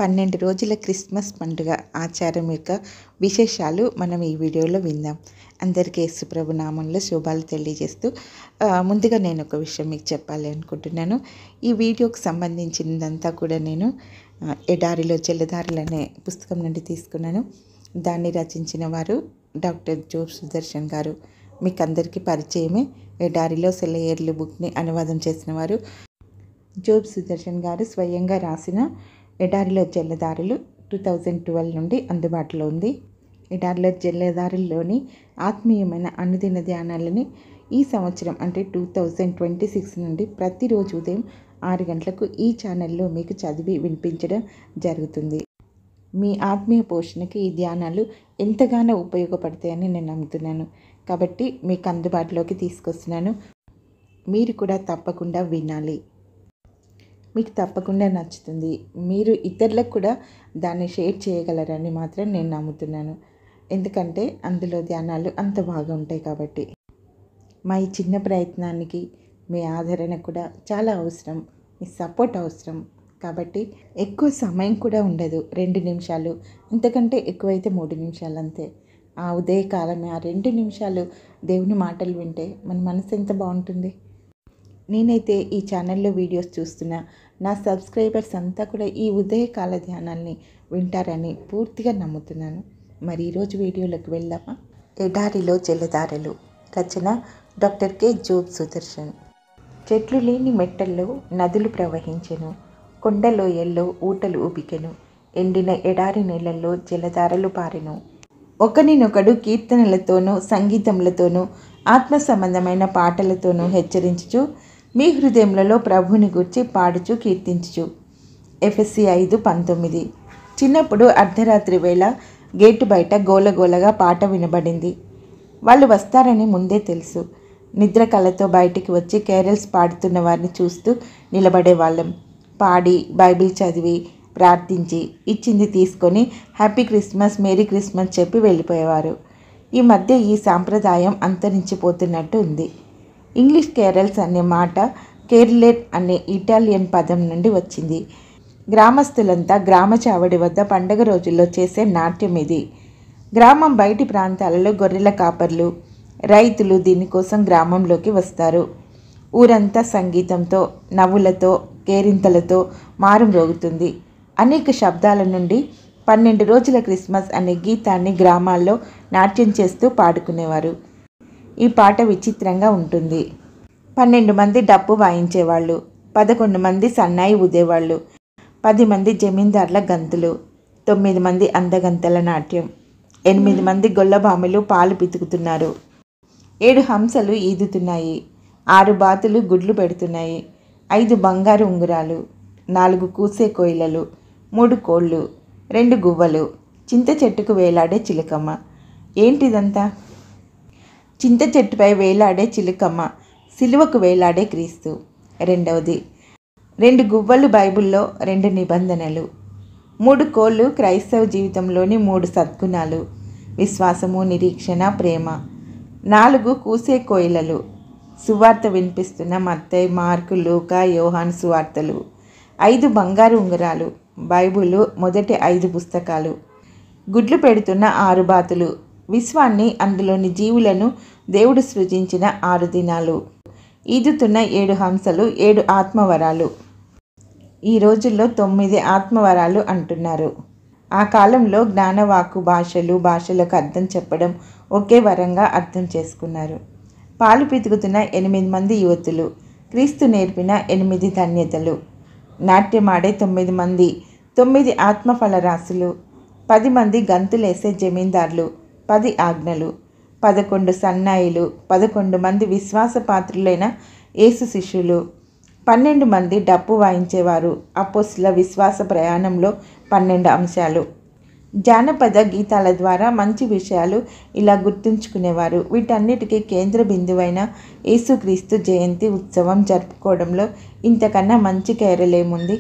12 రోజుల క్రిస్మస్ పండుగ ఆచారం యొక్క విశేషాలు మనం ఈ వీడియోలో విందాం. అందరికీ యేసుప్రభు నామంలో శుభాలు తెలియజేస్తూ ముందుగా నేను ఒక విషయం మీకు చెప్పాలి అనుకుంటున్నాను. ఈ వీడియోకి సంబంధించినదంతా కూడా నేను ఎడారిలో జలధారలు అనే పుస్తకం నుండి తీసుకున్నాను. దాన్ని రచించిన వారు డాక్టర్ జోబ్ సుదర్శన్ గారు. మీకు అందరికీ పరిచయమే. ఎడారిలో సెలయేర్లు బుక్ని అనువాదం చేసిన వారు జోబ్ సుదర్శన్ గారు. స్వయంగా రాసిన ఎడారిలో జలధారలు 2012 నుండి అందుబాటులో ఉంది. ఎడారిలో జలధారల్లోని ఆత్మీయమైన అనుదిన ధ్యానాలని ఈ సంవత్సరం అంటే 2026 నుండి ప్రతిరోజు ఉదయం 6 గంటలకు ఈ ఛానల్లో మీకు చదివి వినిపించడం జరుగుతుంది. మీ ఆత్మీయ పోషణకి ఈ ధ్యానాలు ఎంతగానో ఉపయోగపడతాయని నేను నమ్ముతున్నాను. కాబట్టి మీకు అందుబాటులోకి తీసుకొస్తున్నాను. మీరు కూడా తప్పకుండా వినాలి. మీకు తప్పకుండా నచ్చుతుంది. మీరు ఇతరులకు కూడా దాన్ని షేర్ చేయగలరని మాత్రం నేను నమ్ముతున్నాను. ఎందుకంటే అందులో ధ్యానాలు అంత బాగా ఉంటాయి కాబట్టి. మా ఈ చిన్న ప్రయత్నానికి మీ ఆదరణ కూడా చాలా అవసరం. మీ సపోర్ట్ అవసరం. కాబట్టి ఎక్కువ సమయం కూడా ఉండదు. 2 నిమిషాలు, అంతకంటే ఎక్కువైతే 3 నిమిషాలు అంతే. ఆ ఉదయకాలమే ఆ 2 నిమిషాలు దేవుని మాటలు వింటే మన మనసు ఎంత బాగుంటుంది. నేనైతే ఈ ఛానల్లో వీడియోస్ చూస్తున్నా నా సబ్స్క్రైబర్స్ అంతా కూడా ఈ ఉదయకాల ధ్యానాల్ని వింటారని పూర్తిగా నమ్ముతున్నాను. మరి ఈరోజు వీడియోలోకి వెళ్దామా? ఎడారిలో జలధారలు. రచన డాక్టర్ కె జోబ్ సుదర్శన్. చెట్లు లేని మెట్టల్లో నదులు ప్రవహించెను, కొండలోయల్లో ఊటలు ఉబికెను, ఎండిన ఎడారి నేలల్లో జలధారలు పారెను. ఒకరినొకడు కీర్తనలతోనూ సంగీతములతోనూ ఆత్మ సంబంధమైన పాటలతోనూ హెచ్చరించుచు మీ హృదయములలో ప్రభుని గూర్చి పాడుచు కీర్తించుచు. ఎఫెసీ 5:19. చిన్నప్పుడు అర్ధరాత్రి వేళ గేటు బయట గోలగోలగా పాట వినబడింది. వాళ్ళు వస్తారని ముందే తెలుసు. నిద్ర కళ్ళతో బయటికి వచ్చి కేరల్స్ పాడుతున్న వారిని చూస్తూ నిలబడేవాళ్ళం. పాడి బైబిల్ చదివి ప్రార్థించి ఇచ్చింది తీసుకొని హ్యాపీ క్రిస్మస్, మేరీ క్రిస్మస్ చెప్పి వెళ్ళిపోయేవారు. ఈ మధ్య ఈ సాంప్రదాయం అంతరించిపోతున్నట్టు ఉంది. ఇంగ్లీష్ కేరల్స్ అనే మాట కేర్లెట్ అనే ఇటాలియన్ పదం నుండి వచ్చింది. గ్రామస్తులంతా గ్రామ చావడి వద్ద పండగ రోజుల్లో చేసే నాట్యం ఇది. గ్రామం బయటి ప్రాంతాలలో గొర్రెల కాపర్లు, రైతులు దీనికోసం గ్రామంలోకి వస్తారు. ఊరంతా సంగీతంతో, నవ్వులతో, కేరింతలతో మారుమ్రోగుతుంది. అనేక శబ్దాల నుండి 12 రోజుల క్రిస్మస్ అనే గీతాన్ని గ్రామాల్లో నాట్యం చేస్తూ పాడుకునేవారు. ఈ పాట విచిత్రంగా ఉంటుంది. 12 మంది డప్పు వాయించేవాళ్ళు, 11 మంది సన్నాయి ఊదేవాళ్ళు, 10 మంది జమీందార్ల గంతులు, 9 మంది అందగంతల నాట్యం, 8 మంది గొల్లభాములు పాలు పితుకుతున్నారు, 7 హంసలు ఈదుతున్నాయి, 6 బాతులు గుడ్లు పెడుతున్నాయి, 5 బంగారు ఉంగరాలు, 4 కూసే కోయిలలు, 3 కోళ్ళు, 2 గువ్వలు, చింత చెట్టుకు వేలాడే చిలకమ్మ. ఏంటిదంతా? చింత చెట్టుపై వేలాడే చిలుకమ్మ సిలువకు వేలాడే క్రీస్తు. రెండవది, 2 గువ్వలు బైబిల్లో 2 నిబంధనలు, 3 కోళ్ళు క్రైస్తవ జీవితంలోని 3 సద్గుణాలు, విశ్వాసము, నిరీక్షణ, ప్రేమ. 4 కూసే కోయిలలు, సువార్త వినిపిస్తున్న మత్తయి, మార్కు, లూకా, యోహాను సువార్తలు. 5 బంగారు ఉంగరాలు, బైబిలు మొదటి 5 పుస్తకాలు. గుడ్లు పెడుతున్న 6 బాతులు, విశ్వాన్ని, అందులోని జీవులను దేవుడు సృజించిన 6 దినాలు. ఈదుతున్న 7 హంసలు, 7 ఆత్మవరాలు. ఈ రోజుల్లో 9 ఆత్మవరాలు అంటున్నారు. ఆ కాలంలో జ్ఞానవాక్కు భాషలకు అర్థం చెప్పడం ఒకే వరంగా అర్థం చేసుకున్నారు. పాలు పితుకుతున్న 8 మంది యువతులు, క్రీస్తు నేర్పిన 8 ధన్యతలు. నాట్యమాడే 9 మంది, 9 ఆత్మఫల రాశులు, 10 మంది గంతులేసే జమీందార్లు, 10 ఆజ్ఞలు, 11 సన్నాయిలు, 11 మంది విశ్వాసపాత్రులైన యేసు శిష్యులు, 12 మంది డప్పు వాయించేవారు, అపోస్తలుల విశ్వాస ప్రయాణంలో 12 అంశాలు. జానపద గీతాల ద్వారా మంచి విషయాలు ఇలా గుర్తుంచుకునేవారు. వీటన్నిటికీ కేంద్ర బిందువైన యేసుక్రీస్తు జయంతి ఉత్సవం జరుపుకోవడంలో ఇంతకన్నా మంచి కేరళేముంది?